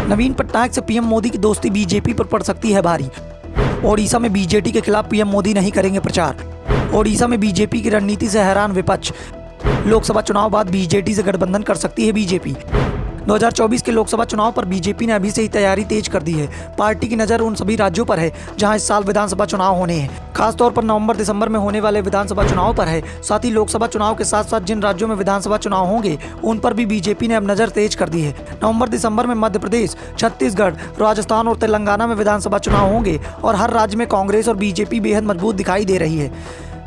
नवीन पटनायक से पीएम मोदी की दोस्ती बीजेपी पर पड़ सकती है भारी। ओडिशा में बीजेटी के खिलाफ पीएम मोदी नहीं करेंगे प्रचार। ओडिशा में बीजेपी की रणनीति से हैरान विपक्ष। लोकसभा चुनाव बाद बीजेटी से गठबंधन कर सकती है बीजेपी। 2024 के लोकसभा चुनाव पर बीजेपी ने अभी से ही तैयारी तेज कर दी है। पार्टी की नज़र उन सभी राज्यों पर है जहां इस साल विधानसभा चुनाव होने हैं। खासतौर पर नवंबर दिसंबर में होने वाले विधानसभा चुनाव पर है। साथ ही लोकसभा चुनाव के साथ साथ जिन राज्यों में विधानसभा चुनाव होंगे उन पर भी बीजेपी ने अब नज़र तेज कर दी है। नवंबर दिसंबर में मध्य प्रदेश, छत्तीसगढ़, राजस्थान और तेलंगाना में विधानसभा चुनाव होंगे और हर राज्य में कांग्रेस और बीजेपी बेहद मजबूत दिखाई दे रही है।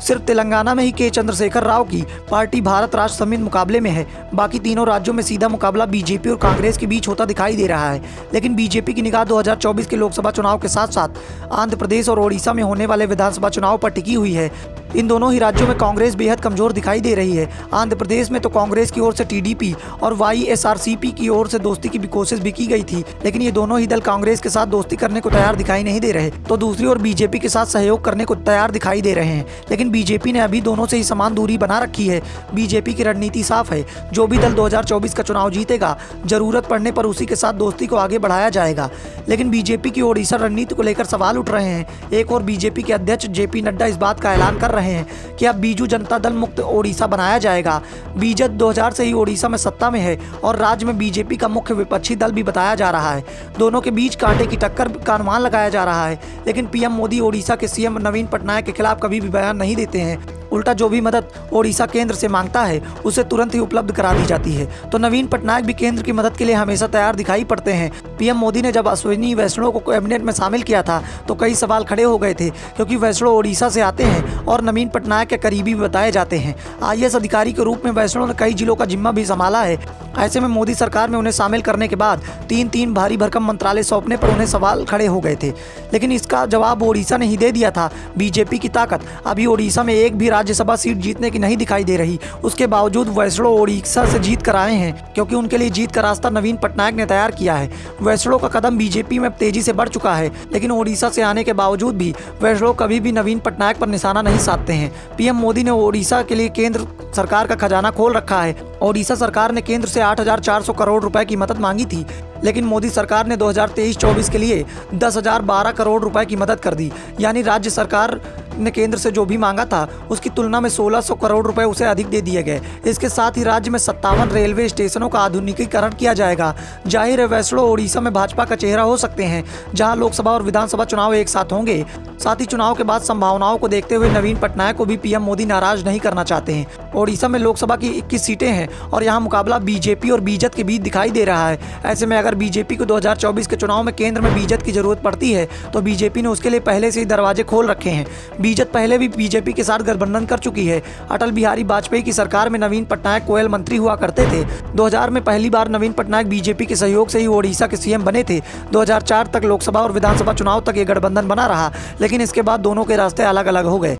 सिर्फ तेलंगाना में ही के चंद्रशेखर राव की पार्टी भारत राष्ट्र समिति मुकाबले में है। बाकी तीनों राज्यों में सीधा मुकाबला बीजेपी और कांग्रेस के बीच होता दिखाई दे रहा है। लेकिन बीजेपी की निगाह 2024 के लोकसभा चुनाव के साथ साथ आंध्र प्रदेश और ओडिशा में होने वाले विधानसभा चुनाव पर टिकी हुई है। इन दोनों ही राज्यों में कांग्रेस बेहद कमजोर दिखाई दे रही है। आंध्र प्रदेश में तो कांग्रेस की ओर से टीडीपी और वाईएसआरसीपी की ओर से दोस्ती की भी कोशिश भी की गई थी, लेकिन ये दोनों ही दल कांग्रेस के साथ दोस्ती करने को तैयार दिखाई नहीं दे रहे। तो दूसरी ओर बीजेपी के साथ सहयोग करने को तैयार दिखाई दे रहे हैं। लेकिन बीजेपी ने अभी दोनों से ही समान दूरी बना रखी है। बीजेपी की रणनीति साफ है, जो भी दल 2024 का चुनाव जीतेगा जरूरत पड़ने पर उसी के साथ दोस्ती को आगे बढ़ाया जाएगा। लेकिन बीजेपी की ओडिशा रणनीति को लेकर सवाल उठ रहे हैं। एक और बीजेपी के अध्यक्ष जेपी नड्डा इस बात का ऐलान कर रहे हैं कि अब बीजू जनता दल मुक्त ओडिशा बनाया जाएगा। बीजेपी 2000 से ही ओडिशा में सत्ता में है और राज्य में बीजेपी का मुख्य विपक्षी दल भी बताया जा रहा है। दोनों के बीच कांटे की टक्कर का अनुमान लगाया जा रहा है। लेकिन पीएम मोदी ओडिशा के सीएम नवीन पटनायक के खिलाफ कभी भी बयान नहीं देते हैं। उल्टा जो भी मदद ओडिशा केंद्र से मांगता है उसे तुरंत ही उपलब्ध करा दी जाती है। तो नवीन पटनायक भी केंद्र की मदद के लिए हमेशा तैयार दिखाई पड़ते हैं। पीएम मोदी ने जब अश्विनी वैष्णव को कैबिनेट में शामिल किया था तो कई सवाल खड़े हो गए थे, क्योंकि वैष्णव ओडिशा से आते हैं और नवीन पटनायक के करीबी भी बताए जाते हैं। आईएएस अधिकारी के रूप में वैष्णव ने कई जिलों का जिम्मा भी संभाला है। ऐसे में मोदी सरकार में उन्हें शामिल करने के बाद तीन भारी भरकम मंत्रालय सौंपने पर उन्हें सवाल खड़े हो गए थे, लेकिन इसका जवाब ओडिशा ने ही दे दिया था। बीजेपी की ताकत अभी ओडिशा में एक भी राज्यसभा सीट जीतने की नहीं दिखाई दे रही। उसके बावजूद वैष्णव ओडिशा से जीत कर आए हैं, क्योंकि उनके लिए जीत का रास्ता नवीन पटनायक ने तैयार किया है। वैष्णव का कदम बीजेपी में तेजी से बढ़ चुका है, लेकिन ओडिशा से आने के बावजूद भी वैष्णव कभी भी नवीन पटनायक पर निशाना नहीं साधते हैं। पीएम मोदी ने ओडिशा के लिए केंद्र सरकार का खजाना खोल रखा है। ओडिशा सरकार ने केंद्र से 8,400 करोड़ रुपए की मदद मांगी थी, लेकिन मोदी सरकार ने 2023-24 के लिए 10,012 करोड़ रुपए की मदद कर दी। यानी राज्य सरकार ने केंद्र से जो भी मांगा था उसकी तुलना में 1,600 करोड़ रुपए उसे अधिक दे दिए गए। इसके साथ ही राज्य में 57 रेलवे स्टेशनों का आधुनिकीकरण किया जाएगा। जाहिर है वैष्णव ओडिशा में भाजपा का चेहरा हो सकते हैं, जहां लोकसभा और विधानसभा चुनाव एक साथ होंगे। साथ ही चुनाव के बाद संभावनाओं को देखते हुए नवीन पटनायक को भी पीएम मोदी नाराज नहीं करना चाहते हैं। ओडिशा में लोकसभा की 21 सीटें हैं और यहाँ मुकाबला बीजेपी और बीजेपी के बीच दिखाई दे रहा है। ऐसे में अगर बीजेपी को 2024 के चुनाव में केंद्र में बीजेपी की जरूरत पड़ती है तो बीजेपी ने उसके लिए पहले से ही दरवाजे खोल रखे हैं। बीजेपी पहले भी बीजेपी के साथ गठबंधन कर चुकी है। अटल बिहारी वाजपेयी की सरकार में नवीन पटनायक कोयल मंत्री हुआ करते थे। 2000 में पहली बार नवीन पटनायक बीजेपी के सहयोग से ही ओडिशा के सीएम बने थे। 2004 तक लोकसभा और विधानसभा चुनाव तक ये गठबंधन बना रहा, लेकिन इसके बाद दोनों के रास्ते अलग अलग हो गए।